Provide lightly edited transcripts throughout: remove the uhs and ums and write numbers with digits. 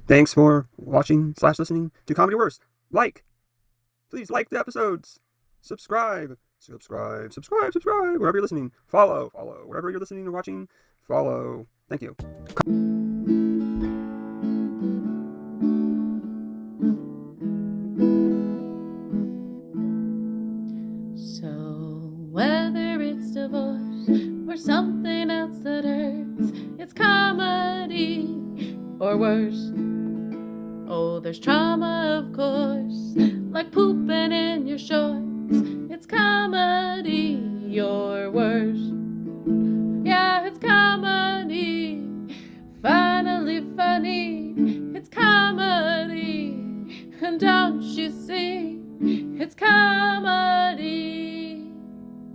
Thanks for watching / listening to Comedy Worst. Please like the episodes. Subscribe. Wherever you're listening. Follow. Wherever you're listening or watching, follow. Thank you. So whether it's divorce or something else that hurts, it's comedy or worse. Oh, there's trauma, of course, like pooping in your shorts. It's comedy or worse. Yeah, it's comedy. Finally funny. It's comedy. And don't you see? It's comedy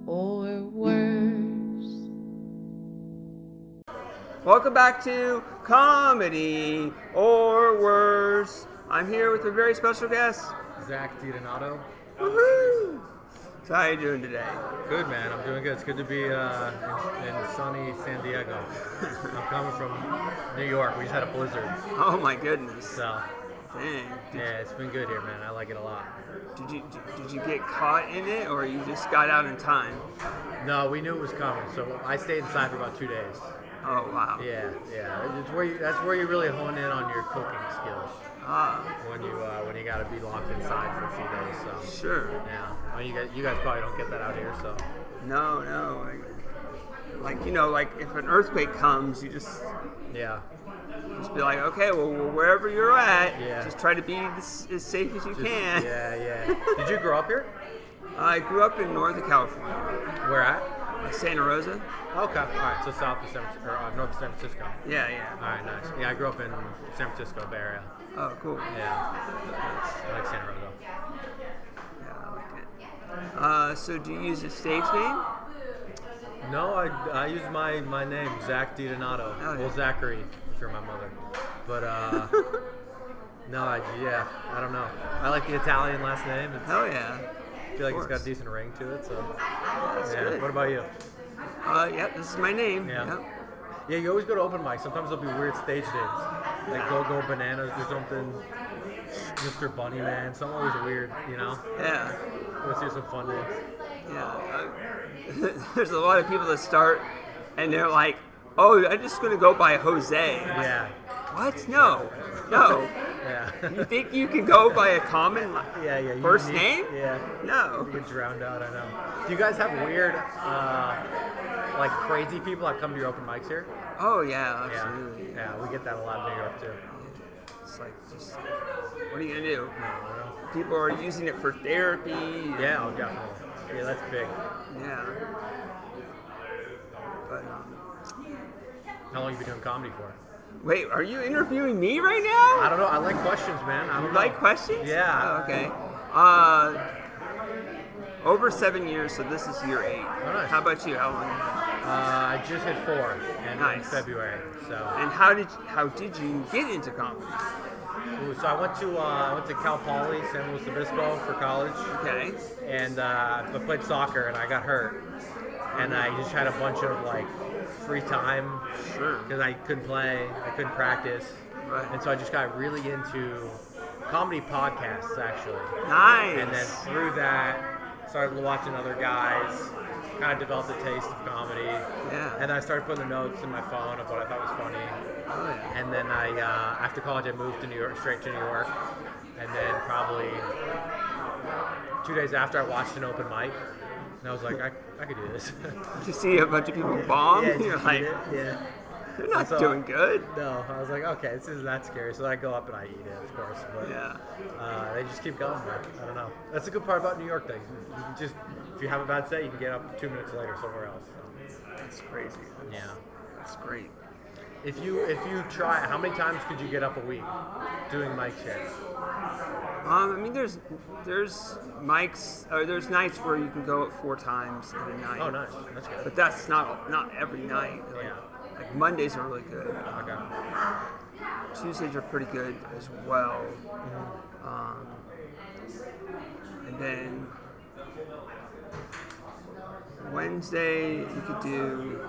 or worse. Welcome back to Comedy or Worse. I'm here with a very special guest. Zack. Woohoo! So how are you doing today? Good, man. I'm doing good. It's good to be in sunny San Diego. I'm coming from New York. We just had a blizzard. Oh my goodness. So, Dang. yeah, it's been good here, man. I like it a lot. Did you get caught in it, or you just got out in time? No, we knew it was coming, so I stayed inside for about 2 days. Oh wow. Yeah. That's where you really hone in on your cooking skills. Ah, When you got to be locked inside for a few days. So, sure. yeah. Well, you guys probably don't get that out here, so. No. Like if an earthquake comes, you just Yeah. be like, okay, well, wherever you're at, Yeah. just try to be as safe as you can. Yeah. Did you grow up here? I grew up in Northern California, Where at? Santa Rosa. Okay. All right. So south of north of San Francisco. Yeah. All right. Nice. Yeah, I grew up in San Francisco Bay Area. Oh, cool. Yeah. I like Santa Rosa. Yeah, I like it. So do you use a stage name? No, I use my name, Zack DiDonato. Oh, yeah. Well, Zachary, if you're my mother. But no, I don't know. I like the Italian last name. Hell yeah. I feel like it's got course. a decent ring to it. So That's yeah. good. What about you? Yeah, this is my name. Yeah. Yep. Yeah, you always go to open mics. Sometimes there'll be weird stage names, like Go Bananas or something. Mr. Bunny Man. Some always weird, you know. Yeah. Let's hear some fun names. Yeah. There's a lot of people that start and they're like, oh, I'm just going to go by Jose. Yeah. What? No. Yeah. You think you can go by a common Yeah. first name? Yeah. No. You get drowned out, I know. Do you guys have weird, like crazy people that come to your open mics here? Oh, yeah, absolutely. Yeah, we get that a lot in New York too. It's like, just, what are you going to do? I don't know. People are using it for therapy. Yeah, oh, definitely. Yeah, that's big. Yeah. But, How long you been doing comedy for? wait, are you interviewing me right now? I don't know. I like questions, man. I don't You know. like questions? Yeah. Oh, okay. Over 7 years, so this is year 8. Oh, nice. How about you? How long? I just hit 4 in Nice. February. So, And how did you get into comedy? so I went to Cal Poly, San Luis Obispo for college. Okay. And I played soccer and I got hurt, and I just had a bunch of like free time Sure. because I couldn't play, I couldn't practice, Right. and so I just got really into comedy podcasts actually, Nice. and then through that started watching other guys, kind of developed a taste of comedy, Yeah. and I started putting the notes in my phone of what I thought was funny, Oh, yeah. and then I after college I moved to New York, straight to New York, and then probably 2 days after I watched an open mic, and I was like, I could do this. You see a bunch of people bomb, Yeah, and you're just like, eat it. Yeah. they're not So- doing good. No, I was like, okay, this isn't that scary. So I go up and I eat it, of course. But Yeah. they just keep going, man. I don't know. That's the good part about New York, though. You can just, if you have a bad set, you can get up 2 minutes later somewhere else. So, That's crazy. yeah. That's great. If you try, how many times could you get up a week doing mic checks? I mean, there's mics, or there's nights where you can go 4 times in a night. Oh, nice. That's good. But that's not every night. Yeah. Like Mondays are really good. Okay. Tuesdays are pretty good as well. And then Wednesday you could do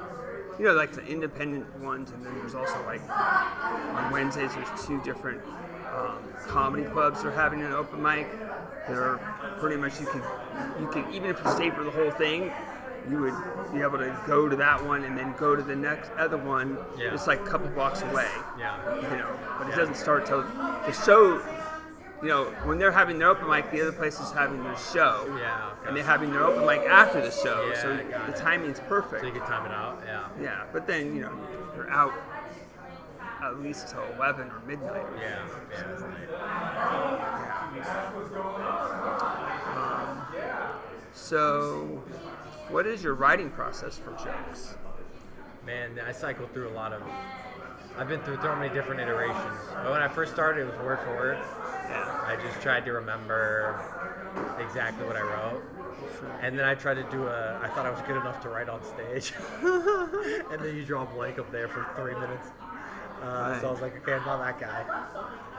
like the independent ones, and then there's also like on Wednesdays there's 2 different comedy clubs that are having an open mic. That are pretty much you can even if you stay for the whole thing, you would be able to go to that one and then go to the next other one. Yeah. It's like a couple blocks away. Yeah. But it doesn't start till the show. When they're having their open mic, the other place is having their show. Yeah. Okay. And they're having their open mic after the show, Yeah, so got the it. timing's perfect. So you can time it out. Yeah. Yeah, but then you're out at least till 11 or midnight. Yeah. Yeah. So, what is your writing process for jokes? Man, I cycle through a lot of. I've been through so many different iterations. But when I first started, it was word for word. Yeah. I just tried to remember exactly what I wrote. And then I tried to do I thought I was good enough to write on stage. And then you draw a blank up there for 3 minutes. So I was like, okay, I'm not that guy.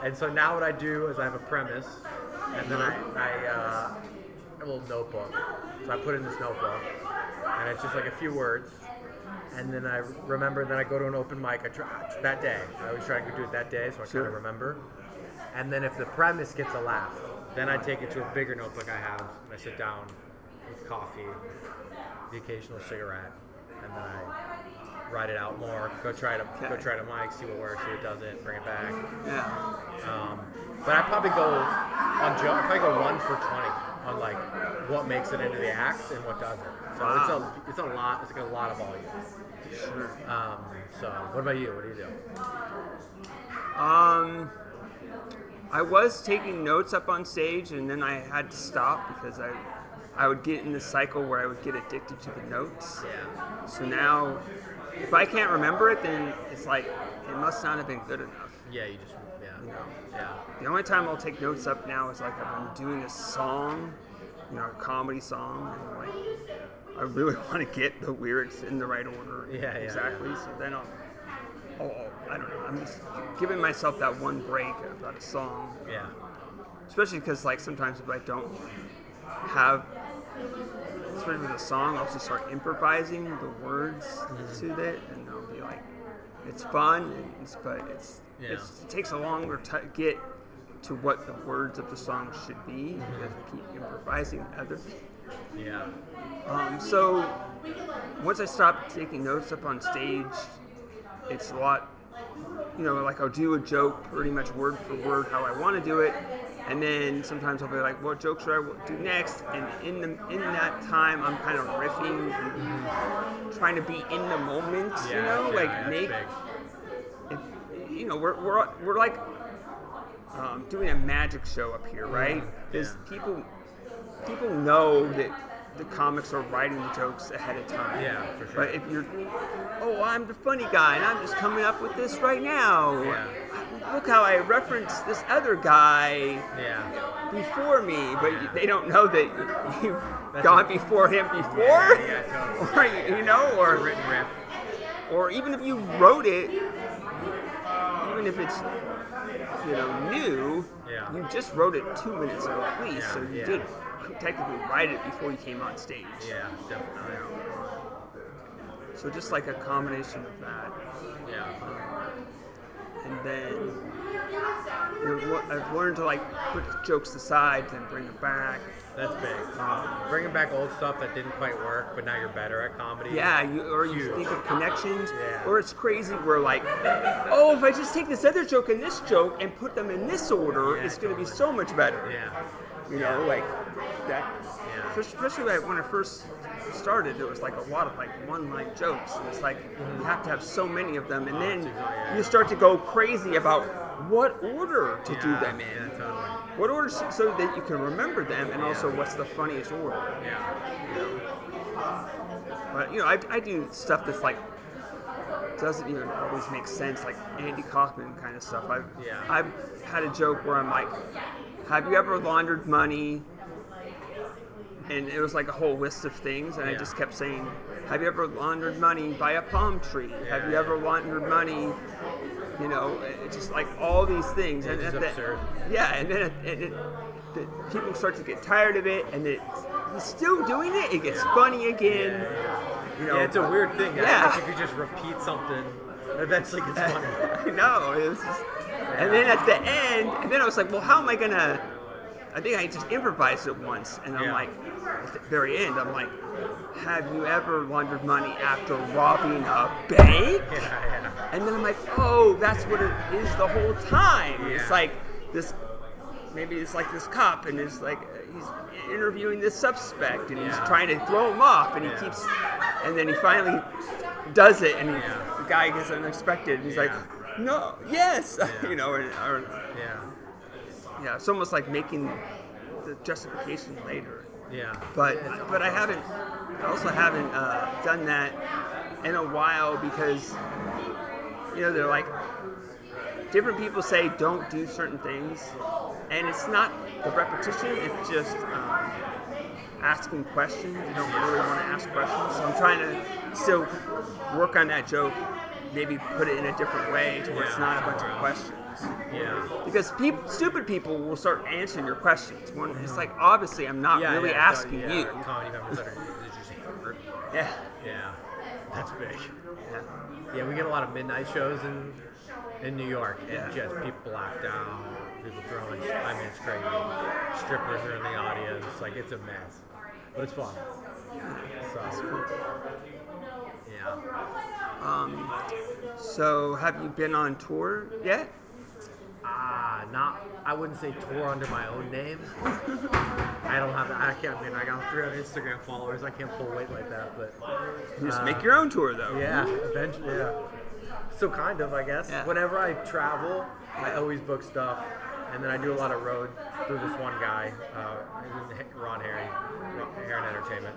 And so now what I do is I have a premise, and then I a little notebook. So I put in this notebook, and it's just like a few words. And then I remember, then I go to an open mic that day. I always try to do it that day, so I kind of remember. And then if the premise gets a laugh, then I take it to a bigger notebook I have, and I sit down with coffee, the occasional cigarette, and then I write it out more. Go try to mic, see what works, see what doesn't, bring it back. Yeah. But I probably go on joke. I probably go 1 for 20 on like what makes it into the act and what doesn't. So it's a lot. It's like a lot of volume. Sure. So what about you? What do you do? I was taking notes up on stage, and then I had to stop because I would get in this cycle where I would get addicted to the notes. Yeah. So now, if I can't remember it, then it's like it must not have been good enough. Yeah. You just yeah. The only time I'll take notes up now is like if I'm doing a song, a comedy song, and like I really want to get the lyrics in the right order. Yeah. Exactly. So then I'll I don't know. I'm just giving myself that one break about a song. Yeah. Especially because like sometimes if I don't have, especially with a song, I'll just start improvising the words to it, and I'll be like, it's fun, but it takes a longer get to what the words of the song should be because I keep improvising other things. Yeah. So once I stop taking notes up on stage, it's a lot, like I'll do a joke pretty much word for word how I want to do it, and then sometimes I'll be like, what joke should I do next? And in that time, I'm kind of riffing and trying to be in the moment, make. We're like doing a magic show up here, right? Because people know that the comics are writing the jokes ahead of time. Yeah, for sure. But if you're, I'm the funny guy and I'm just coming up with this right now. Yeah. Look how I referenced this other guy before me, but they don't know that you've gone before him before. Totally. Or a written riff. Or even if you wrote it, even if it's new, you just wrote it 2 minutes ago at least, so you did technically write it before you came on stage. Yeah, definitely. So just like a combination of that. Yeah. And then I've learned to like put jokes aside and bring them back. That's big. Bringing back old stuff that didn't quite work, but now you're better at comedy. Yeah, you think of connections, Yeah. or it's crazy where like, if I just take this other joke and this joke and put them in this order, it's going to be so much better. Yeah. Like that. Yeah. Especially like when I first started, it was like a lot of like one-line jokes. And it's like you have to have so many of them, and then you start to go crazy about what order to do them in. Yeah, totally. What order so that you can remember them, and also what's the funniest order. But I do stuff that's like doesn't even always make sense, like Andy Kaufman kind of stuff. I've had a joke where I'm like, have you ever laundered money? And it was like a whole list of things, and I just kept saying, have you ever laundered money by a palm tree? Have you ever laundered money? It's just like all these things. It's and absurd. And then people start to get tired of it, and he's still doing it. It gets funny again. you know. Yeah, it's a weird thing. Yeah. I think if you just repeat something, it eventually gets funny. I know. It was just, and then at the end, and then I was like, well, how am I gonna? I think I just improvised it once, and I'm like, at the very end, I'm like, have you ever laundered money after robbing a bank? Yeah. And then I'm like, oh, that's what it is the whole time. Yeah. It's like this, maybe it's like this cop, and it's like he's interviewing this suspect, and he's trying to throw him off, and he keeps, and then he finally does it, and the guy gets unexpected, and he's like, no, yes, you know, yeah, it's almost like making the justification later. Yeah. But I also haven't done that in a while because, you know, they're like, different people say don't do certain things, and it's not the repetition, it's just asking questions. You don't really want to ask questions. So I'm trying to still work on that joke, maybe put it in a different way to where it's not a bunch of questions. Yeah. Because stupid people will start answering your questions. When it's like, obviously, I'm not really asking you. Comedy members that are just hammered. Yeah. Yeah. That's big. Yeah. Yeah, we get a lot of midnight shows in New York, and Yeah. just people blacked out, people throwing. I mean, it's crazy. Strippers are in the audience. Like, it's a mess, but it's fun. So that's cool. Yeah. So, have you been on tour yet? I wouldn't say tour under my own name. I don't have that. I can't. I mean, I got 300 Instagram followers. I can't pull weight like that. But Just make your own tour, though. yeah, eventually, yeah. So kind of, I guess. Yeah. Whenever I travel, I always book stuff, and then I do a lot of road through this one guy, Ron Heron Entertainment.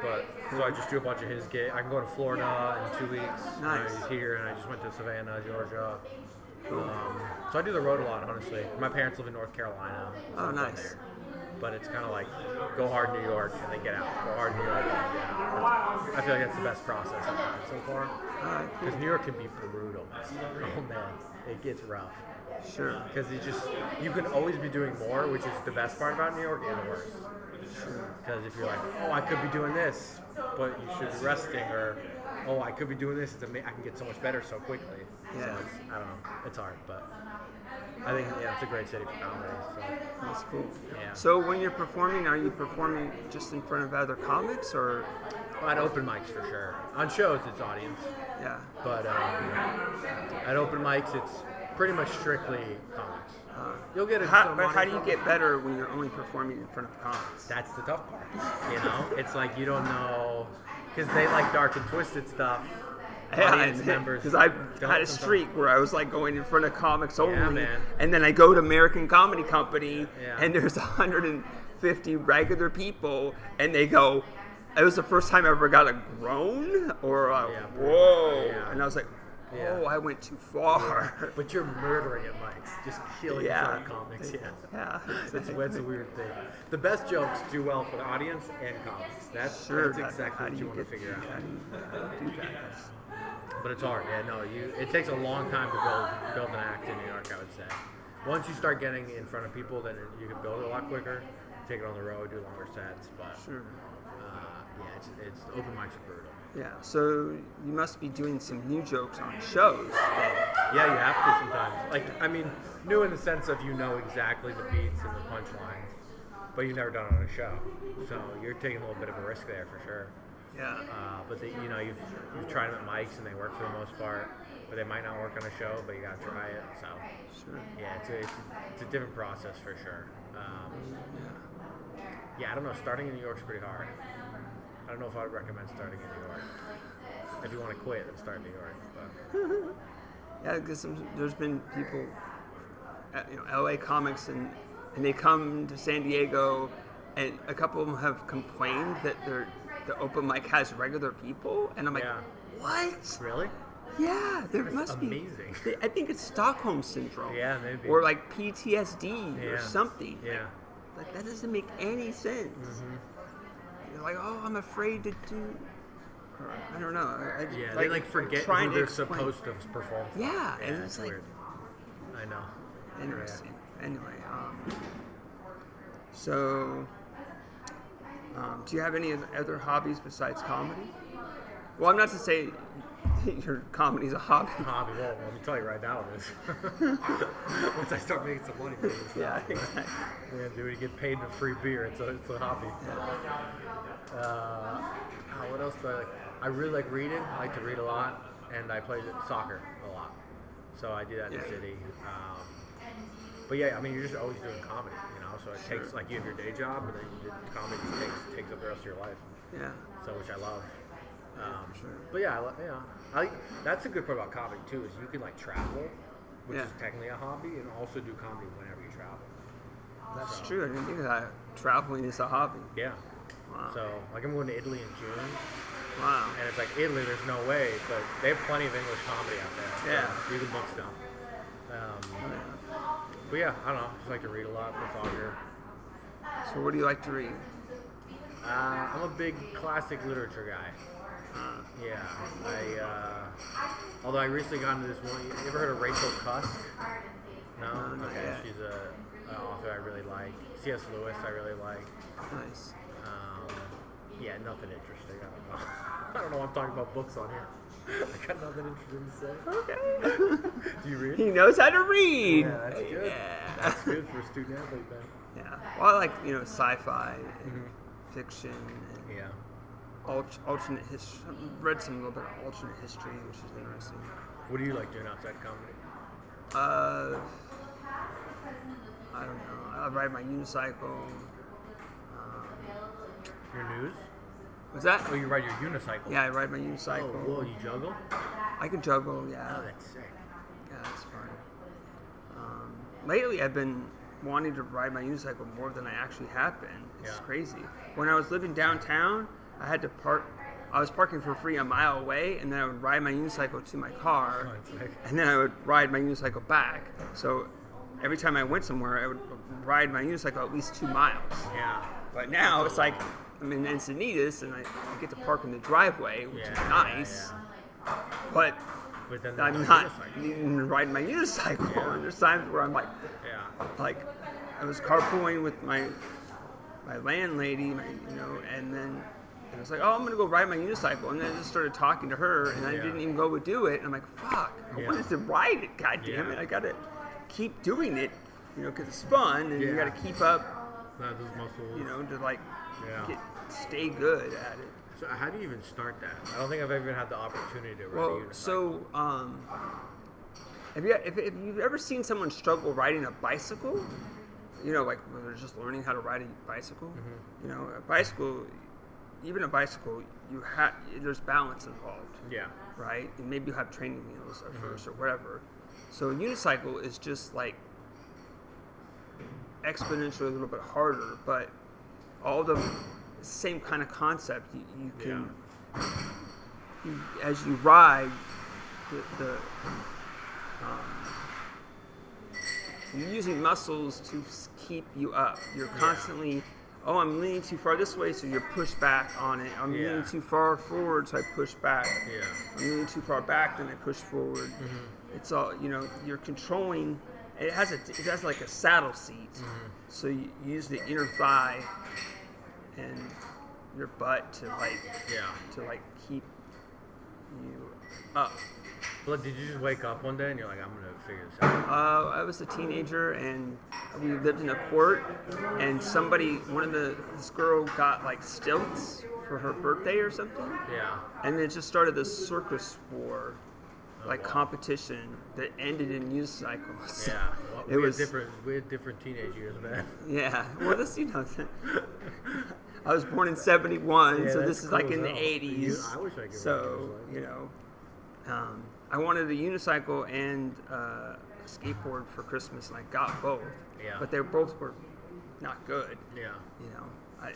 But so I just do a bunch of his gigs. I can go to Florida in 2 weeks. Nice. He's here, and I just went to Savannah, Georgia. So I do the road a lot, honestly. My parents live in North Carolina. So Oh, I'm nice. there. But it's kind of like go hard New York and then get out. Go hard New York and then get out. I feel like that's the best process I've had so far. Because New York can be brutal. Oh man, it gets rough. Sure. Because you can always be doing more, which is the best part about New York and the worst. Because if you're like, oh, I could be doing this, but you should be resting, or oh, I could be doing this, I can get so much better so quickly. Yeah. So I don't know, it's hard, but I think it's a great city for comedy. So. That's cool. Yeah. So, when you're performing, are you performing just in front of other comics, or? Well, at open mics for sure. On shows, it's audience. Yeah. But at open mics, it's pretty much strictly comics. You'll get But how do you get better when you're only performing in front of comics? That's the tough part. You know, it's like you don't know because they like dark and twisted stuff. Audience members. Because I don't had a sometimes. streak where I was like going in front of comics only, man. and then I go to American Comedy Company, Yeah. and there's 150 regular people, and they go, it was the first time I ever got a groan or a whoa, Yeah. and I was like, oh, Yeah. I went too far. But you're murdering at mics, just killing comics. Yeah. That's a weird thing. The best jokes do well for the audience and comics. That's exactly what you want to figure out. How do you do that? But it's hard. Yeah, no, it takes a long time to build an act in New York, I would say. Once you start getting in front of people, then you can build it a lot quicker. Take it on the road, do longer sets. But Sure. it's open mics are brutal. Yeah, so you must be doing some new jokes on shows. Yeah, you have to sometimes. Like, I mean, new in the sense of you know exactly the beats and the punchlines, but you've never done it on a show, so you're taking a little bit of a risk there for sure. Yeah. But you've tried them at mics and they work for the most part, but they might not work on a show, but you gotta try it. So Sure. yeah, it's a different process for sure. I don't know. Starting in New York's pretty hard. I don't know if I would recommend starting in New York. If you want to quit, then start in New York. But. Yeah, because there's been people, LA comics, and they come to San Diego, and a couple of them have complained that the open mic has regular people, and I'm like, what? Really? Yeah, there That's must amazing. be. I think it's Stockholm syndrome. Yeah, maybe. Or like PTSD or something. Yeah. Like that doesn't make any sense. Mm-hmm. You're like, oh, I'm afraid to do. Or, I don't know. They forget trying who to they're explain. supposed to perform for. Yeah, and it's like weird. I know. interesting. Anyway, so do you have any other hobbies besides comedy? Well, I'm not to say your comedy's a hobby. Hobby. Well, let me tell you right now, it is. Once I start making some money, it's Yeah, exactly. yeah, dude, you get paid in a free beer. It's a hobby. What else do I like? I really like reading. I like to read a lot, and I play soccer a lot. So I do that in the city. But yeah, I mean, you're just always doing comedy, you know. So it takes like you have your day job, and then comedy just takes up the rest of your life. Yeah. So which I love. Sure. But yeah, that's a good part about comedy too, is you can like travel, which is technically a hobby, and also do comedy whenever you travel. That's true. I didn't think of that. Traveling is a hobby. Yeah. Wow. So like I'm going to Italy in June, Wow. and it's like Italy, there's no way, but they have plenty of English comedy out there. So Yeah. you can book stuff. But yeah, I don't know. I just like to read a lot, play soccer. So what do you like to read? I'm a big classic literature guy. Yeah, although I recently got into this one. You ever heard of Rachel Cusk? No? Not Okay, yet. she's an author I really like. C.S. Lewis I really like. Nice. Yeah, nothing interesting. I don't know. I don't know why I'm talking about books on here. I got nothing interesting to say. Okay. Do you read? He knows how to read. Yeah, that's good. Yeah. That's good for a student athlete, man. Yeah. Well, I like, sci-fi and fiction and Yeah. alternate history. I've read some little bit of alternate history, which is interesting. What do you like doing outside comedy? I don't know. I ride my unicycle. Your news? What's that? Oh, you ride your unicycle? Yeah, I ride my Oh, unicycle. whoa, you juggle? I can juggle, yeah. Oh, that's sick. Yeah, that's fun. Lately, I've been wanting to ride my unicycle more than I actually have been. It's Yeah. crazy. When I was living downtown, I had to park. I was parking for free a mile away, and then I would ride my unicycle to my car, Oh, that's sick. and then I would ride my unicycle back. So every time I went somewhere, I would ride my unicycle at least 2 miles. Yeah. But now it's like I'm in Encinitas, and I get to park in the driveway, which is nice. But But then I'm there's not no unicycle. needing to ride my unicycle. Yeah. And there's times where I'm like Yeah. I was carpooling with my landlady, and then I was like, oh, I'm gonna go ride my unicycle, and then I just started talking to her, and I Yeah. didn't even go do it. And I'm like, fuck, I Yeah. wanted to ride it. God damn Yeah. it, I gotta keep doing it, because it's fun, and you Yeah. gotta keep up, Not those muscles. to like Yeah. stay good at it. So how do you even start that? I don't think I've ever had the opportunity to ride a Well, unicycle. so if you've ever seen someone struggle riding a bicycle, like when they're just learning how to ride a bicycle, Mm-hmm. a bicycle, there's balance involved, Yeah. right? And maybe you have training wheels at first or whatever. So a unicycle is just like exponentially a little bit harder, but all the same kind of concept. You can, as you ride, you're using muscles to keep you up. You're constantly, I'm leaning too far this way, so you're pushed back on it. I'm leaning too far forward, so I push back. Yeah. I'm leaning too far back, then I push forward. It's all, you're controlling. It has like a saddle seat, so you use the inner thigh and your butt to keep you up. Well, did you just wake up one day and you're like, I'm gonna figure this out? I was a teenager, and we lived in a court, and this girl got like stilts for her birthday or something, Yeah. and it just started this circus war, competition that ended in unicycles. Yeah. Well, It we was- had different teenage years, man. Yeah. Well, I was born in '71, Yeah, so that's this is like cool in as the hell. '80s. I wish I could So, ride a unicycle. I wanted a unicycle and a skateboard for Christmas, and I got both. Yeah. But they both were not good. Yeah. Do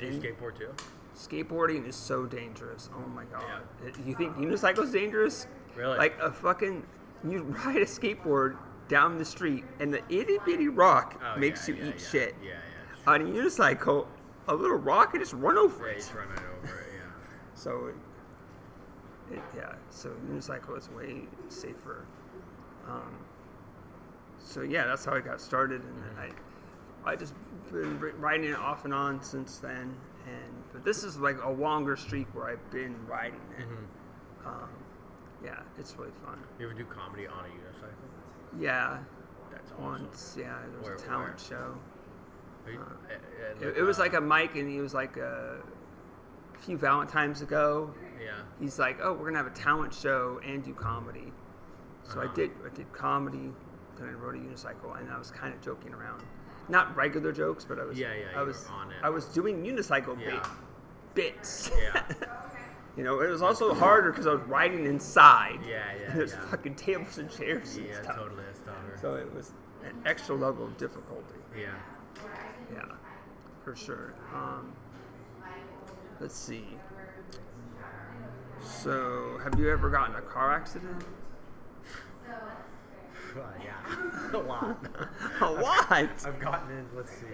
you And skateboard too? skateboarding is so dangerous. Oh my god. Yeah. You think unicycle's dangerous? Really? Like you ride a skateboard down the street, and the itty bitty rock makes you eat shit. Yeah. On a unicycle, a little rock can just run over Yeah, it. just run right over it, yeah. So, so unicycle is way safer. That's how I got started, and I just been riding it off and on since then. But this is like a longer streak where I've been riding it. Yeah, it's really fun. You ever do comedy on a unicycle? Yeah, That's awesome. once. Yeah, there was Where- a talent where? show. Are you- It was like a mic, and he was like a few Valentines ago. Yeah. He's like, "Oh, we're gonna have a talent show and do comedy." So I did comedy, then I rode a unicycle, and I was kind of joking around, not regular jokes, but I was Yeah, I you was were on it. I was doing unicycle Yeah. bits. Yeah. You know, it was also harder because I was riding inside. Yeah, And there's yeah. fucking tables and chairs and Yeah, stuff. totally. It's tougher. So it was an extra level of difficulty. Yeah. Yeah, for sure. Let's see. So, have you ever gotten in a car accident? Yeah. A lot. A lot. I've gotten in, let's see,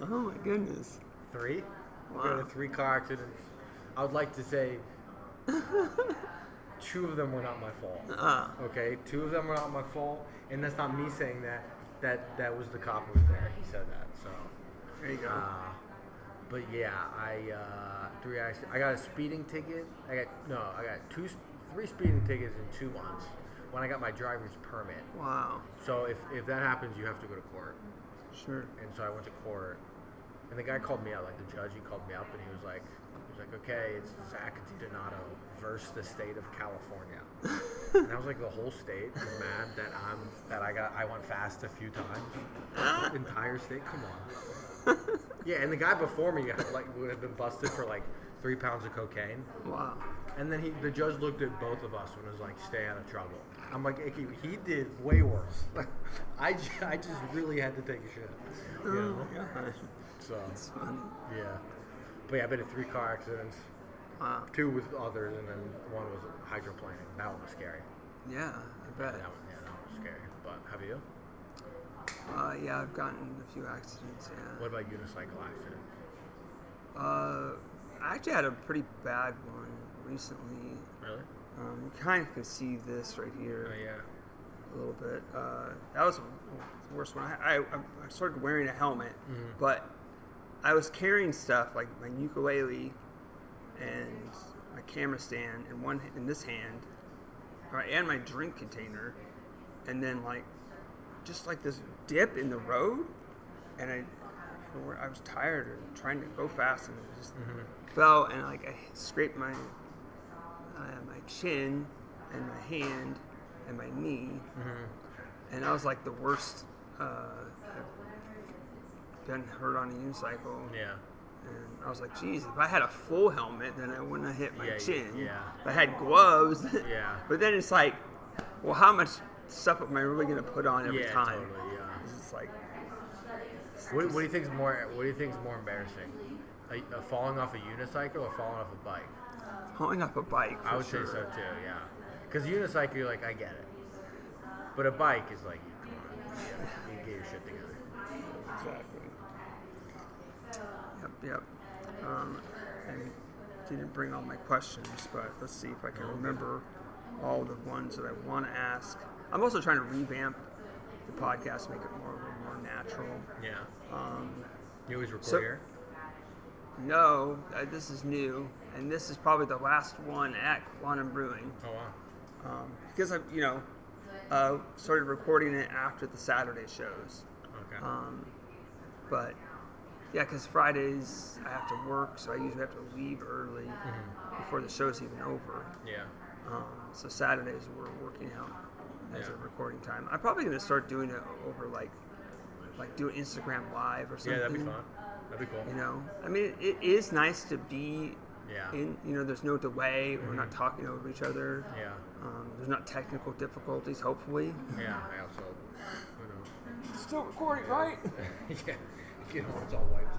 Oh my goodness. 3? Wow. I've been in 3 car accidents. I would like to say 2 of them were not my fault. Okay, 2 of them were not my fault, and that's not me saying that. That was the cop who was there. He said that. So There you go. but yeah, I 3 accidents. I got a speeding ticket. I got 3 speeding tickets in 2 months when I got my driver's permit. Wow. So if that happens, you have to go to court. Sure. And so I went to court, and the guy called me out, like the judge. He called me up, and he was like, okay, it's Zack Donato versus the state of California. And I was like, the whole state is mad that I went fast a few times. The entire state, come on. Yeah, and the guy before me would have been busted for like 3 pounds of cocaine. Wow. And then the judge looked at both of us and was like, stay out of trouble. I'm like, he did way worse. I just really had to take a shit. You know? Gosh. So, That's funny. yeah. But yeah, I've been in 3 car accidents. Wow. 2 with others, and then 1 was hydroplaning. That one was scary. Yeah, I bet. That one was scary. But have you? Yeah, I've gotten a few accidents, yeah. What about unicycle accidents? I actually had a pretty bad one recently. Really? You kind of can see this right here. Oh, yeah. A little bit. That was the worst one. I started wearing a helmet, but I was carrying stuff like my ukulele and my camera stand in this hand, and my drink container, and then just this dip in the road, and I was tired and trying to go fast, and it just fell, and I scraped my chin and my hand and my knee, and that was like the worst. I've been hurt on a unicycle. Yeah. And I was like, geez, if I had a full helmet, then I wouldn't have hit my chin. Yeah. If I had gloves. Yeah. But then it's like, well, how much stuff am I really going to put on every Yeah, time? totally, yeah. It's like, What do you think is more embarrassing? Falling off a unicycle or falling off a bike? falling off a bike. I would say so too. Yeah. Because unicycle, you're like, I get it. But a bike is like, come on, you get your shit together. Exactly. Yep. And didn't bring all my questions, but let's see if I can remember all the ones that I want to ask. I'm also trying to revamp the podcast, make it a little more natural. Yeah. You always record so- here? No, this is new, and this is probably the last one at Quantum Brewing. Oh wow. Because I, started recording it after the Saturday shows. Okay. But yeah, because Fridays I have to work, so I usually have to leave early before the show's even over. Yeah. So Saturdays we're working out as a Yeah. recording time. I'm probably gonna start doing it over like do Instagram Live or something. Yeah, that'd be fun. That'd be cool. You know, I mean, it is nice to be Yeah. in. You know, there's no delay. We're not talking over each other. Yeah. There's not technical difficulties. Hopefully. Yeah. I also, who knows? Still recording, right? Yeah. You know, it's all wiped.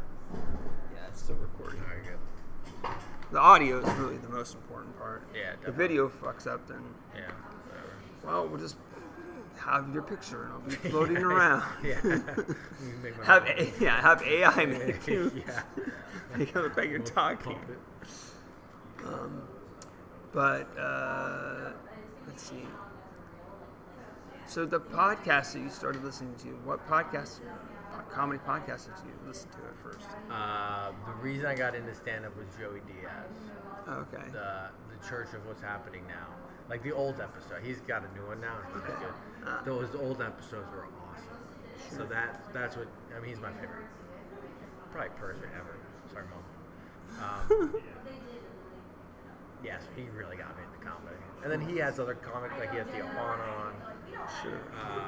Yeah, it's still recording. Very good. The audio is really the most important part. Yeah, The definitely. video fucks up, then Yeah. Whatever. well, we'll just have your picture and I'll be floating around. Yeah. Make my have own. have AI make you Yeah. make it look like you're talking. Pump it. But let's see. So the podcast that you started listening to, what comedy podcast did you listen to at first? The reason I got into stand-up was Joey Diaz. Okay. The church of what's happening now. Like the old episode, he's got a new one now. It's really good. Those old episodes were awesome. So that's what I mean. He's my favorite, probably person ever. Sorry, Mom. Yes, he really got me into comedy. And then he has other comics, like he has the on. Sure.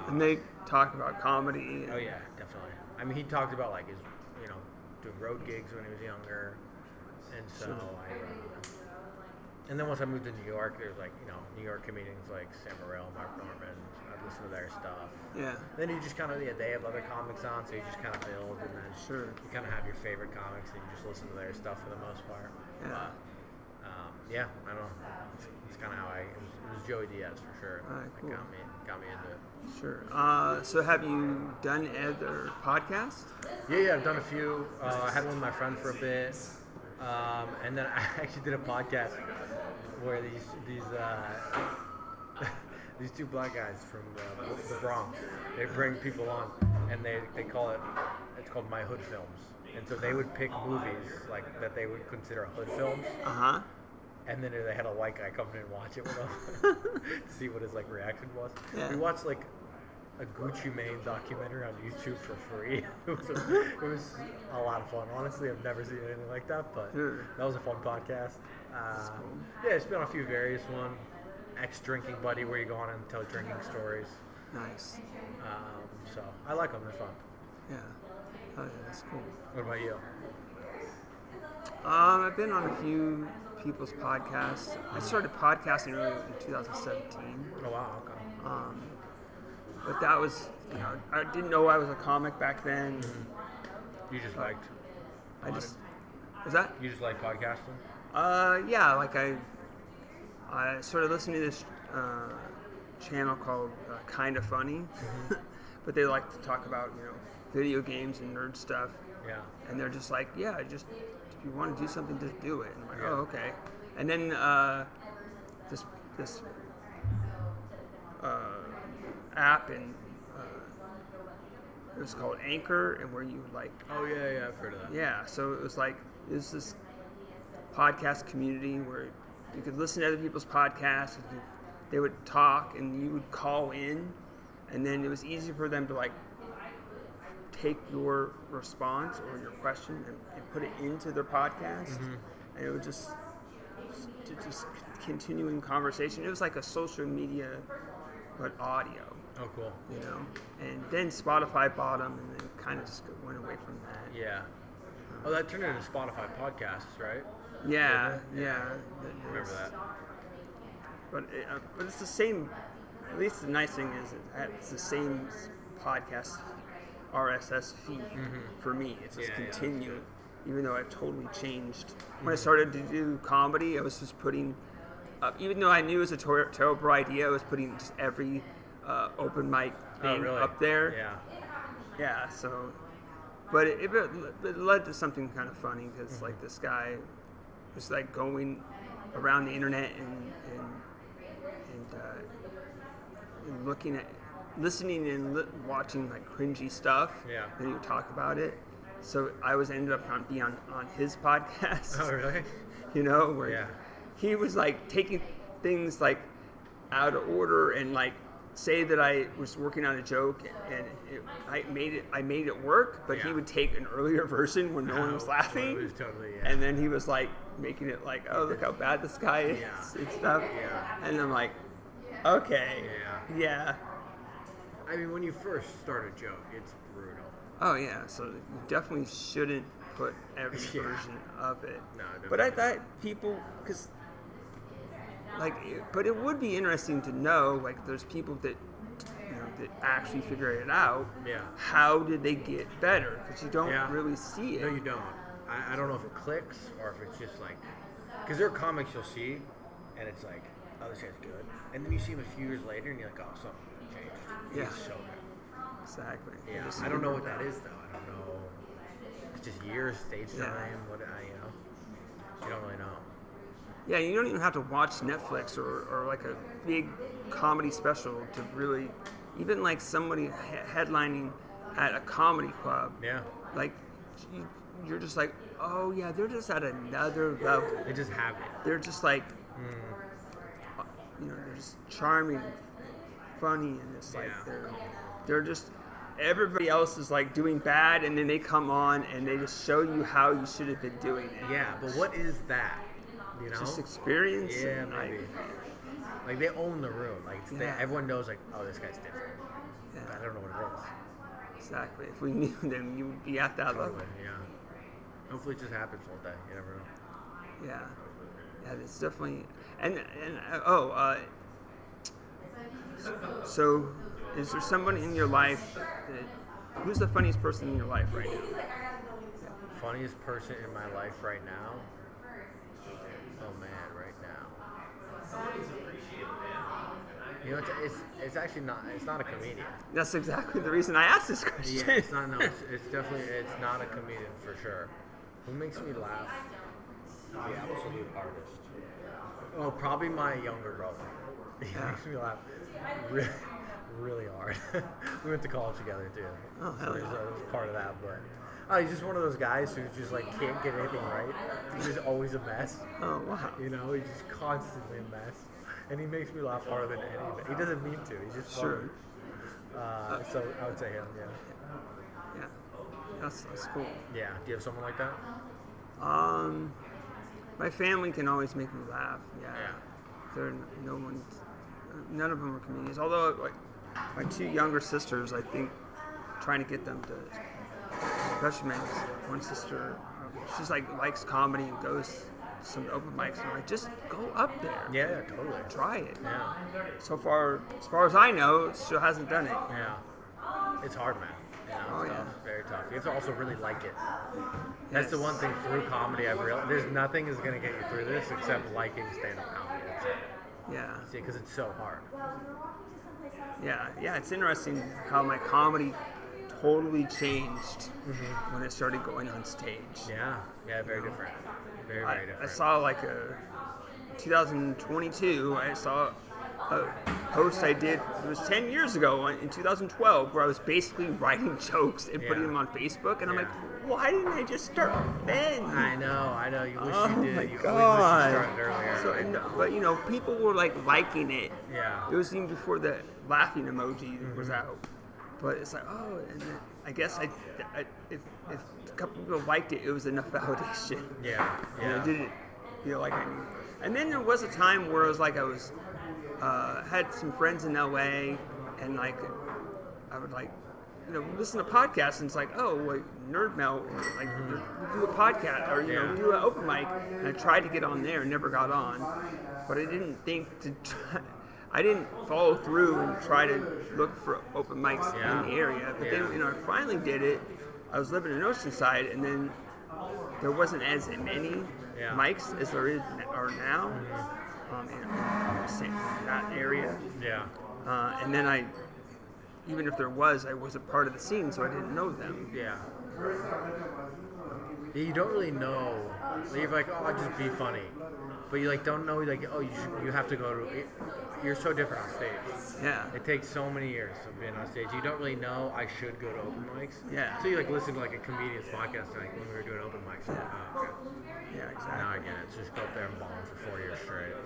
And they talk about comedy. Oh yeah, definitely. I mean, he talked about like his, doing road gigs when he was younger, and so and then once I moved to New York, there's like New York comedians like Sam Morril, Mark Norman. I'd listen to their stuff. Yeah. Then you just kind of they have other comics on, so you just kind of build, and then you kind of have your favorite comics, and you just listen to their stuff for the most part. Yeah. But, yeah, I don't know. It's kind of how it was Joey Diaz for sure. Cool. That got me into it. Sure. So have you done other podcasts? Yeah, I've done a few. I had one with my friend for a bit, and then I actually did a podcast where these two black guys from the Bronx, they bring people on, and they call it's called My Hood Films, and so they would pick movies like that they would consider hood films. And then they had a white guy come in and watch it with them to see what his reaction was. Yeah. We watched a Gucci Mane documentary on YouTube for free. It was a lot of fun. Honestly, I've never seen anything like that, but that was a fun podcast. Cool. Yeah, it's been on a few various ones. Ex-Drinking Buddy, where you go on and tell drinking stories. Nice. So I like them. They're fun. Yeah. Oh, yeah, that's cool. What about you? I've been on a few people's podcasts. I started podcasting early in 2017. Oh wow, okay. But that was, I didn't know I was a comic back then. You just liked. Was that? You just like podcasting? Yeah, I started listening to this channel called Kinda Funny, but they like to talk about video games and nerd stuff. Yeah. And they're just like, if you want to do something, just do it. And I'm like, oh, okay. And then this app, and it was called Anchor, and where you Oh yeah, I've heard of that. Yeah, so it was this podcast community where you could listen to other people's podcasts, and they would talk, and you would call in, and then it was easy for them to take your response or your question and put it into their podcast, and it would just continuing conversation. It was like a social media, but audio. Oh, cool. And then Spotify bought them, and then kind of just went away from that. Yeah. Oh, that turned into Spotify podcasts, right? Yeah. Remember that. But it's the same. At least the nice thing is it's the same podcast RSS feed for me. It's just continued, even though I've totally changed. When I started to do comedy, I was just putting, even though I knew it was a terrible idea, I was putting just every open mic thing up there. Yeah. So, but it led to something kind of funny because this guy was going around the internet and looking at, listening and watching cringy stuff. Yeah. And he would talk about it. So I ended up being on his podcast. Oh really? Where he was taking things out of order and say that I was working on a joke and I made it work, but he would take an earlier version when no one was laughing. It was totally, And then he was making it oh, look how bad this guy is and stuff. Yeah. And I'm okay. Yeah. I mean, when you first start a joke, it's brutal. Oh yeah, so you definitely shouldn't put every version of it. No, but I thought people, because but it would be interesting to know, there's people that that actually figure it out. Yeah. How did they get better? Because you don't really see it. No, you don't. I don't know if it clicks or if it's just because there are comics you'll see, and it's oh, this guy's good, and then you see him a few years later, and you're oh, something changed. Yeah. He's so good. Exactly. Yeah. I don't know what that is though. I don't know. It's just years, stage time. What you don't really know. Yeah, you don't even have to watch Netflix or a big comedy special to really, even somebody headlining at a comedy club. Yeah. You're just oh yeah, they're just at another level. They just have it. They're just They're just charming and funny, and it's like Yeah. they're just everybody else is like doing bad, and then they come on and they just show you how you should have been doing it. Yeah, but what is that? You know? Just experience. Yeah, and, maybe. Like they own the room. Like everyone knows, like, oh, this guy's different. Yeah. But I don't know what it is. Exactly. If we knew them, you would be at that level. Yeah. Hopefully, it just happens one day. You never know. Yeah, it's definitely so is there someone in your life who's the funniest person in your life right now? Funniest person in my life right now? Oh man, right now. You know, it's actually not. It's not a comedian. That's exactly the reason I asked this question. Yeah, it's not. No, it's definitely. It's not a comedian for sure. Who makes me laugh? The absolute artist. Oh, probably my younger brother. He makes me laugh really, really hard. We went to college together too. Oh, hell yeah. There's part of that, but he's just one of those guys who just like can't get anything right. He's just always a mess. Oh, wow. You know, he's just constantly a mess, and he makes me laugh harder than anything. He doesn't mean to. He's just Sure. So I would say him. Yeah. Yeah. That's cool. Yeah. Do you have someone like that? My family can always make me laugh. Yeah. Yeah. None of them are comedians. Although, like, my two younger sisters, I think, trying to get them to, especially my one sister, she's like likes comedy and goes to some open mics. And I'm like, just go up there. Yeah, totally. Try it. Yeah. So far, as far as I know, she hasn't done it. Yeah. It's hard, man. You know, Oh, it's yeah. tough. Very tough. You have to also really like it. That's the one thing through comedy I've realized. There's nothing is going to get you through this except liking stand-up comedy. That's it. Yeah. See, because it's so hard. Yeah. It's interesting how my comedy totally changed when it started going on stage. Yeah. Yeah, very different. Very I different. saw like a 2022. I saw a post I did. It was 10 years ago in 2012, where I was basically writing jokes and putting Yeah. them on Facebook, and I'm Yeah. like, why didn't I just start then? I know. You wish Oh you did. my You God. always wish you started earlier. So, but people were like liking it. Yeah. It was even before the laughing emoji was out. But it's like, oh, and then I guess if a couple people liked it, it was enough validation. Yeah. And I Yeah. didn't feel like I needed. And then there was a time where it was like I was had some friends in LA, and like I would like listen to podcasts, and it's like, oh, like Nerd Melt, like we do a podcast, or do an open mic. And I tried to get on there, and never got on, but I didn't think to try. I didn't follow through and try to look for open mics in the area. But then, I finally did it. I was living in Oceanside, and then there wasn't as many mics as there are now in that area. Yeah. And then even if there was, I wasn't part of the scene, so I didn't know them. Yeah. You don't really know. You're like, oh, I'll just be funny. But you like don't know, like, oh, you have to go to. You're so different on stage. Yeah. It takes so many years of being on stage. You don't really know I should go to open mics. Yeah. So you like listen to like a comedian's podcast like when we were doing open mics. Like, oh, okay. Yeah, exactly. Now I get it. So just go up there and bomb for 4 years straight.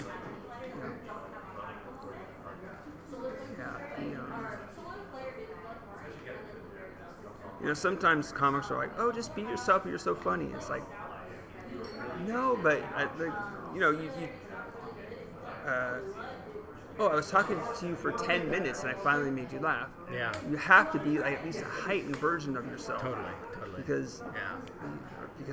Sometimes comics are like, oh, just be yourself, you're so funny. It's like, no, but I was talking to you for 10 minutes and I finally made you laugh. Yeah. You have to be like at least a heightened version of yourself. Totally. Because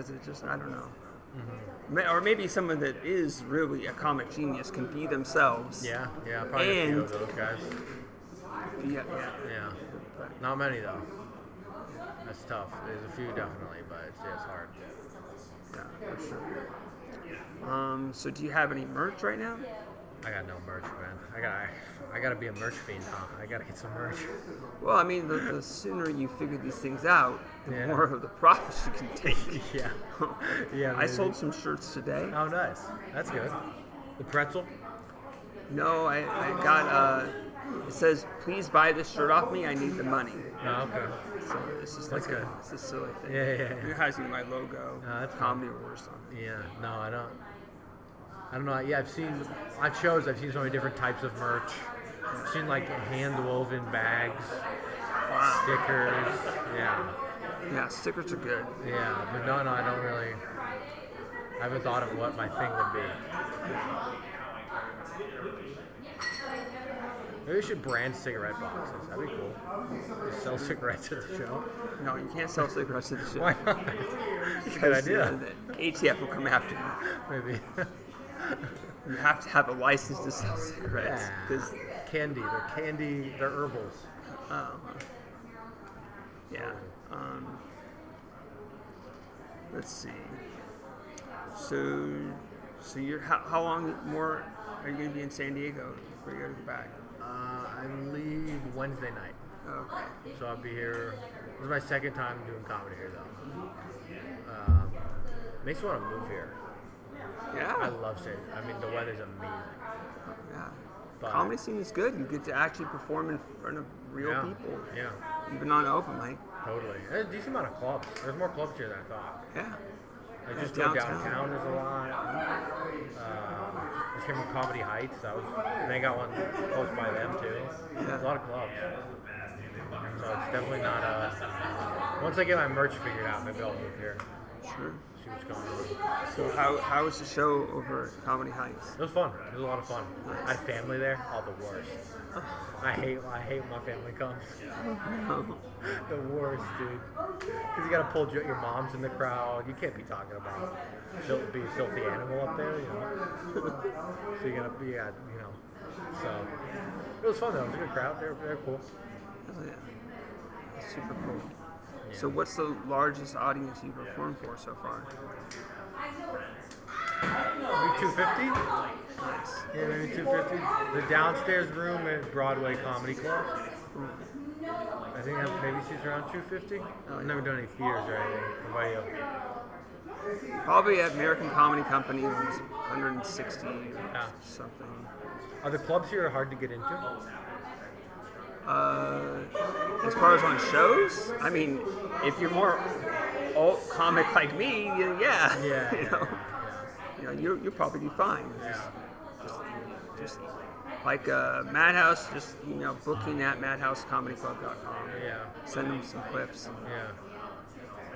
it just, I don't know. Mm-hmm. Or maybe someone that is really a comic genius can be themselves. Yeah, probably a few of those guys. Yeah. Not many though. That's tough. There's a few definitely, but it's hard. Yeah, for sure. So do you have any merch right now? I got no merch, man. I gotta be a merch fiend, huh? I gotta get some merch. Well, I mean, the sooner you figure these things out, the more of the profits you can take. Yeah. I sold some shirts today. Oh, nice. That's good. The pretzel? No, I got, it says, please buy this shirt off me, I need the money. Oh, okay. So it's just That's like good. it's a silly thing. Yeah. It has my logo, that's Comedy Awards on it. Yeah, no, I don't. I don't know. Yeah, I've seen on shows. I've seen so many different types of merch. I've seen like hand woven bags, Wow. stickers. Yeah, Yeah, stickers are good. yeah. But no, I don't really. I haven't thought of what my thing would be. Maybe we should brand cigarette boxes. That'd be cool. Just sell cigarettes at the show. No, you can't sell cigarettes at the show. Why not? Good idea. The ATF will come after you. Maybe. You have to have a license to sell cigarettes. Yeah. Because, Candy. They're herbals. yeah. Let's see. So you're how long more are you going to be in San Diego before you go back? I leave Wednesday night, Okay. so I'll be here. This is my second time doing comedy here, though. Makes me want to move here. I Yeah. love San. I mean, the weather's amazing. Yeah. But- Comedy scene is good. You get to actually perform in front of real Yeah, people, yeah, even on open mic. totally. There's a decent amount of clubs. There's more clubs here than I thought. Yeah. Like Yeah, just go downtown. downtown. There's a lot. Just came from Comedy Heights. And they got one close by them too. Yeah. There's a lot of clubs. So it's definitely not once I get my merch figured out, maybe I'll move here. Sure. See what's going on. So how was the show over at Comedy Heights? It was fun. It was a lot of fun. I had family there. All the worst. I hate when my family comes. The worst, dude. Because you gotta pull your moms in the crowd. You can't be talking about be a filthy animal up there, you know. So you gotta be, you know. So it was fun though. It was a good crowd. They're cool. Oh, yeah. That's super cool. So what's the largest audience you've performed for so far? Maybe 250. Nice. Yeah, maybe 250. The downstairs room at Broadway Comedy Club. I think that maybe seats around 250. I've never done any theaters or anything. What about you? Probably at American Comedy Company, it was 160 or Yeah. something. Are the clubs here hard to get into? As far as on shows, I mean, if you're more old comic like me, yeah, Yeah. you know, you'll probably be fine. Yeah. Just like Madhouse, just booking at madhousecomedyclub.com. Yeah. Send them some clips Yeah.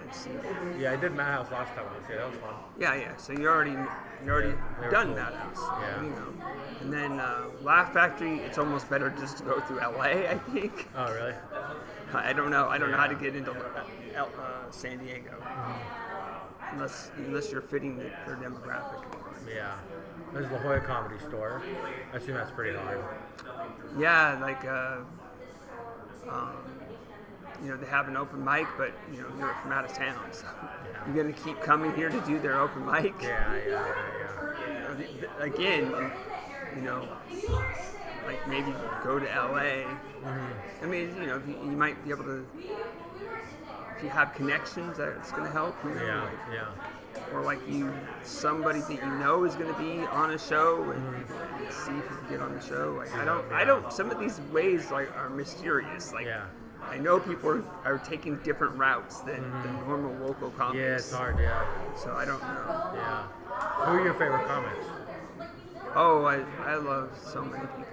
and see. Yeah, I did Madhouse last time I was here. That was fun. Yeah. So you're already they were done cool. Madhouse. Yeah. And then Laugh Factory, it's almost better just to go through LA, I think. Oh, really? I don't know. I don't know how to get into San Diego unless you're fitting their demographic. Yeah. There's La Jolla Comedy Store. I assume that's pretty hard. Yeah, like they have an open mic, but you're from out of town, so you're gonna keep coming here to do their open mic. Yeah. Again, like maybe go to LA. I mean, you might be able to, if you have connections, that's gonna help. Yeah. Or like somebody that you know is going to be on a show, and see if you can get on the show. Like I don't. Some of these ways are mysterious. Like I know people are taking different routes than normal local comics. Yeah, it's hard. Yeah. So I don't know. Yeah. Who are your favorite comics? Oh, I love so many people.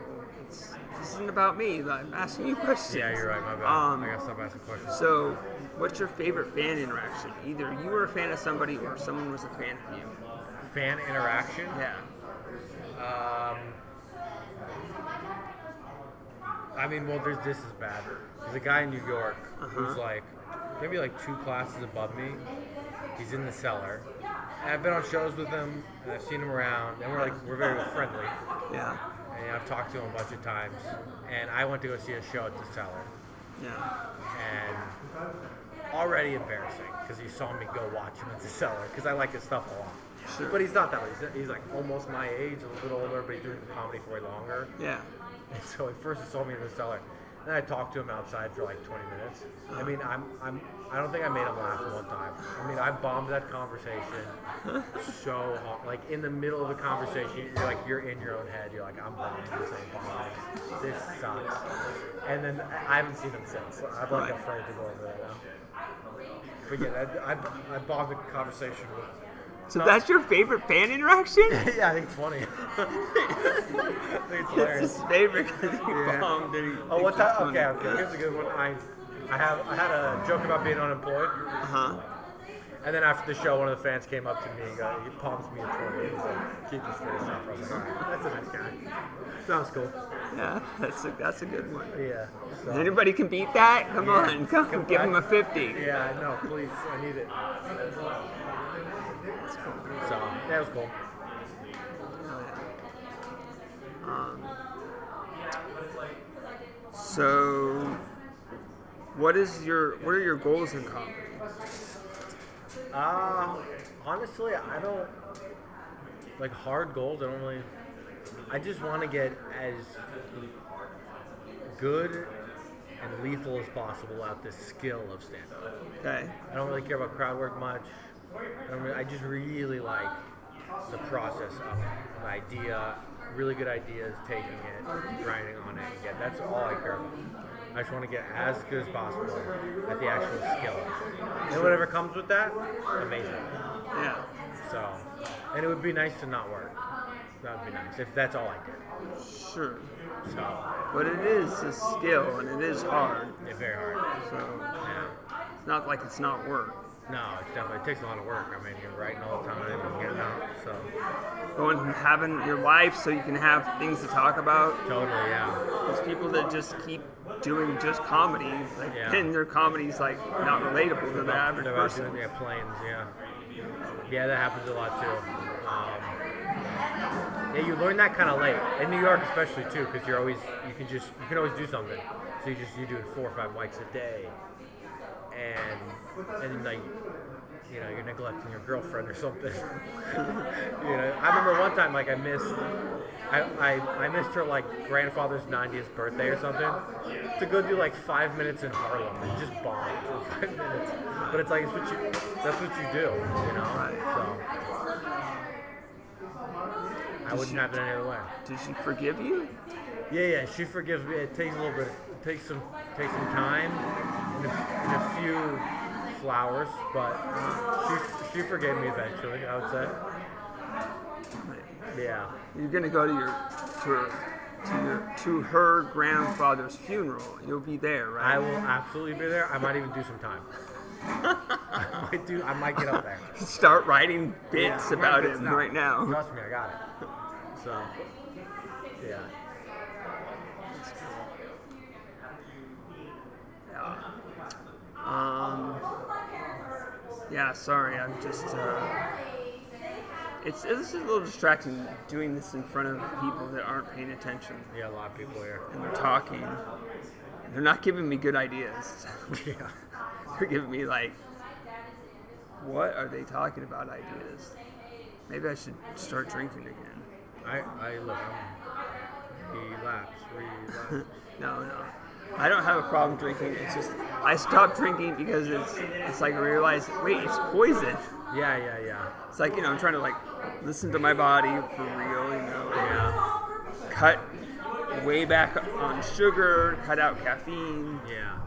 This isn't about me. I'm asking you questions. Yeah, you're right. My bad. I gotta stop asking questions. So, what's your favorite fan interaction? Either you were a fan of somebody or someone was a fan of you. Fan interaction? Yeah. I mean, well, this is bad. There's a guy in New York who's maybe 2 classes above me. He's in the cellar. And I've been on shows with him, and I've seen him around, and we're very friendly. Yeah. And I've talked to him a bunch of times. And I went to go see a show at the cellar. Yeah. And already embarrassing because he saw me go watch him at the cellar because I like his stuff a lot. Sure. But he's not that way. He's like almost my age, a little bit older, but he's doing the comedy for way longer. Yeah. And so at first he saw me in the cellar. Then I talked to him outside for 20 minutes. I mean, I don't think I made him laugh one time. I mean, I bombed that conversation so hard. In the middle of the conversation, you're in your own head. You're like, I'm bombing this, I'm bombing. This sucks. And then I haven't seen him since. I'm afraid to go over that now. But yeah, I bombed the conversation So that's your favorite fan interaction? Yeah, I think it's funny. I think it's hilarious. It's his favorite because he Yeah. bombed and he Oh, what thinks it's time? funny. Okay, here's a good one. I had a joke about being unemployed, Uh-huh. and then after the show, one of the fans came up to me and he palms me a 20. He's like, "Keep this for yourself." I was like, "All right, that's a nice guy. Sounds cool." Yeah, that's a good one. Yeah. So, Anybody can beat that? Come Yeah. on, come give him a 50. yeah, no, please, I need it. So that was cool. So, what are your goals in comedy? Honestly, I don't like hard goals. I don't really. I just want to get as good and lethal as possible at the skill of stand-up. Okay. I don't really care about crowd work much. I just really like the process of an idea, really good ideas, taking it, grinding on it, and get. That's all I care about. I just want to get as good as possible at the actual skill. And whatever comes with that, amazing. Yeah. So, and it would be nice to not work. That would be nice if that's all I did. Sure. So, But it is a skill and it is hard. it's very hard. So Yeah. it's not like it's not work. No, it takes a lot of work. I mean, you're writing all the time and getting out. So, Going from having your wife so you can have things to talk about. totally, yeah. There's people that just keep doing just comedy, like, Yeah. and their comedy's like not relatable to the average They're out person. doing planes, yeah. Yeah, that happens a lot too. Yeah, you learn that kind of late in New York, especially too, because you can always do something. So you do 4 or 5 mics a day, and like, you know, you're neglecting your girlfriend or something. You know, I remember one time, like, I missed her like grandfather's 90th birthday or something to go do like 5 minutes in Harlem and just bomb for 5 minutes. But it's like that's what you do, you know. So I wouldn't have it any other way. Did she forgive you? Yeah, she forgives me. It takes a little bit. It takes some time and a few flowers, but she forgave me eventually, I would say. Yeah. You're gonna go to her grandfather's funeral. You'll be there, right? I will absolutely be there. I might even do some time. I might get up there. Start writing bits Yeah, about bits it now. right now. Trust me, I got it. So, yeah. Yeah, sorry, I'm just, this is a little distracting doing this in front of people that aren't paying attention Yeah, a lot of people here. and they're talking. They're not giving me good ideas. Yeah. They're giving me like, what are they talking about ideas? Maybe I should start drinking again. I look. Relapse. No. I don't have a problem drinking. It's just I stopped drinking because it's like I realized, wait, it's poison. Yeah. It's like, you know, I'm trying to like listen to my body for real, you know. Yeah. Cut way back on sugar, cut out caffeine, Yeah.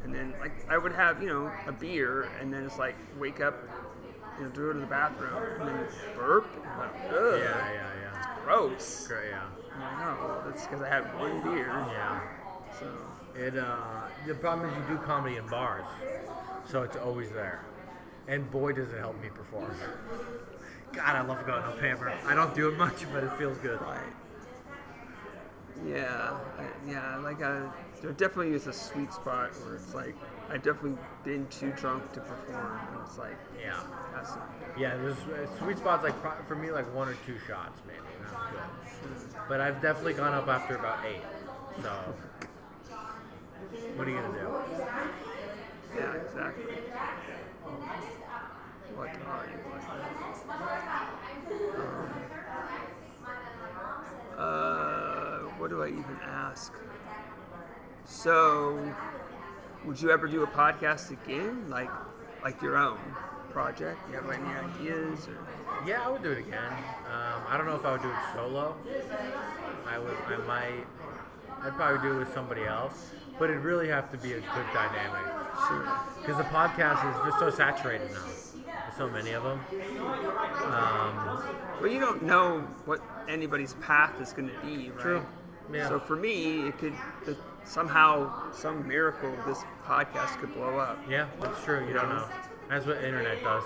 and then like I would have, you know, a beer and then it's like wake up, you know, go to the bathroom and then burp. And like, ugh, Yeah. gross. Great, yeah. I'm like, oh, well, that's because I had one beer. Yeah. So The problem is you do comedy in bars, so it's always there. And boy, does it help me perform. God, I love going to Pamper. I don't do it much, but it feels good. right. There definitely is a sweet spot where it's like I've definitely been too drunk to perform, and it's like Yeah. that's not good. Yeah, there's sweet spots like for me like 1 or 2 shots maybe. And that's good. But I've definitely gone up after about 8. So what are you gonna do? Yeah, exactly. What are you like? What do I even ask? So, would you ever do a podcast again, like your own project? You have any ideas? Or? Yeah, I would do it again. I don't know if I would do it solo. I'd probably do it with somebody else. But it'd really have to be a good dynamic. Sure. Because the podcast is just so saturated now. so many of them. But you don't know what anybody's path is going to be, right? True. Yeah. So for me, it could somehow, some miracle, this podcast could blow up. Yeah, that's true. You don't know. That's what the internet does.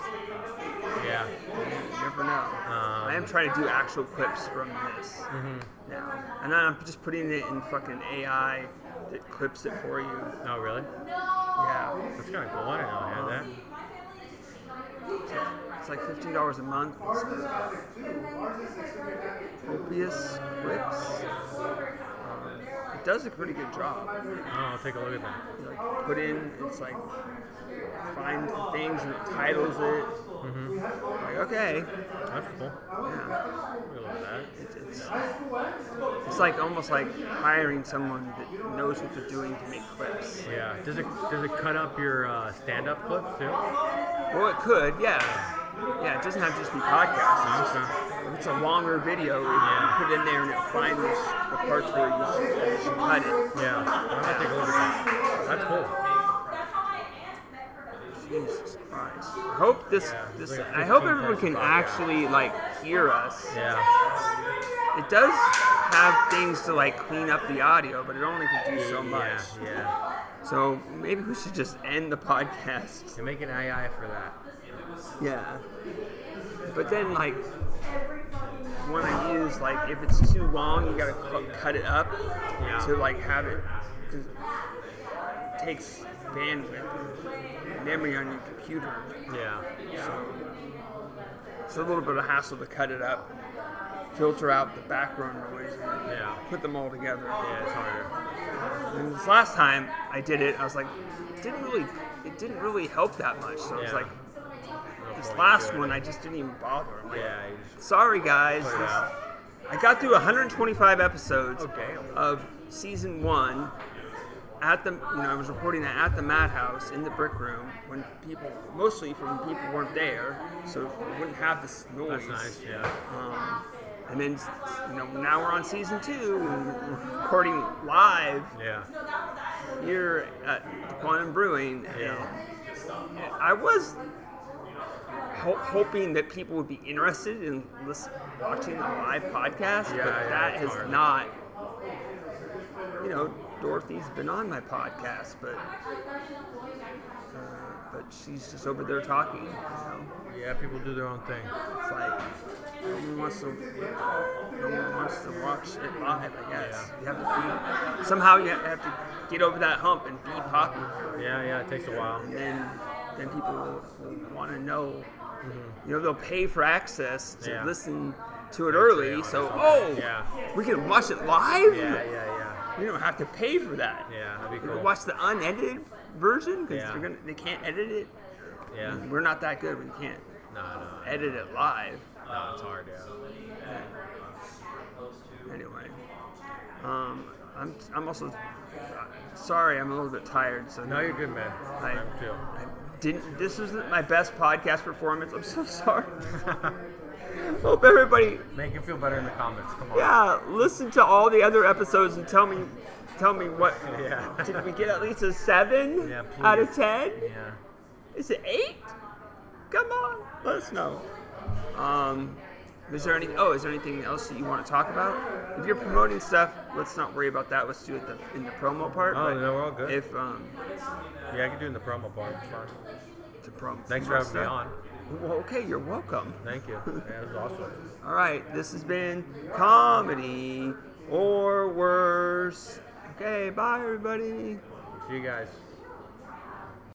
Yeah. You never know. I am trying to do actual clips from this now, and then I'm just putting it in fucking AI that clips it for you. Oh, really? Yeah. That's kind of cool. I didn't know I had that. It's like $15 a month. Copious clips. It does a pretty good job. Oh, I'll take a look at that. You like put in, it's like finds the things and it titles it. Like, okay. That's cool. Yeah. Look at that. It's like almost like hiring someone that knows what they're doing to make clips. Yeah. Does it cut up your stand-up clips too? Well, it could, yeah. Yeah, it doesn't have to just be podcasts. It's just, if it's a longer video, you put it in there and it'll find the parts where you should cut it. Yeah. I'm gonna take a look at that. That's cool. Jesus Christ. I hope this like a I hope 15 everyone can person podcast. actually like hear us. Yeah. It does have things to like clean up the audio, but it only can do so much. Yeah. So maybe we should just end the podcast. And make an AI for that. Yeah. But then like when I use like if it's too long, you gotta cut it up to like have it. 'Cause it takes bandwidth, memory on your computer. Yeah. So it's a little bit of hassle to cut it up, filter out the background noise, and Yeah. put them all together. Yeah, it's harder. And this last time I did it, I was like, it didn't really help that much. So I was Yeah. like, this last one, I just didn't even bother. I'm like, Yeah. You just sorry guys. put it out. I got through 125 episodes Oh, damn. of season 1. I was recording that at the Madhouse in the brick room when mostly when people weren't there, so we wouldn't have this noise. That's nice. Yeah. And then, now we're on season 2 and we're recording live Yeah. here at the Quantum Brewing. Yeah. And I was hoping that people would be interested in watching a live podcast, Yeah, but yeah, that it's has hard. not. Dorothy's been on my podcast, but she's just over there talking. Yeah. People do their own thing. It's like no one wants to watch it live. I guess you have to be somehow you have to get over that hump and be popular, Yeah. It takes a while. and then people will want to know. They'll pay for access to listen to it early. So we can watch it live. Yeah. We don't have to pay for that. Yeah. That'd be We cool. can watch the unedited version because Yeah. they can't edit it. Yeah. We're not that good. We can't No. edit it live. No, it's hard. Yeah. Anyway, I'm also sorry. I'm a little bit tired. So No, you're good, man. I I'm too. didn't. This wasn't my best podcast performance. I'm so sorry. Hope everybody. Make you feel better in the comments. Come on. Yeah, listen to all the other episodes and tell me what. Yeah. Did we get at least a 7 Yeah, out of please. 10? Yeah. Is it 8? Come on, let us know. Is there anything else that you want to talk about? If you're promoting stuff, let's not worry about that. Let's do it in the promo part. Oh, but no, we're all good. If Yeah, I can do it in the promo part. It's fine. the promo. Thanks for having me on. Well, okay, you're welcome. Thank you. Yeah, it was awesome. All right, this has been Comedy or Worse. Okay, bye everybody. See you guys.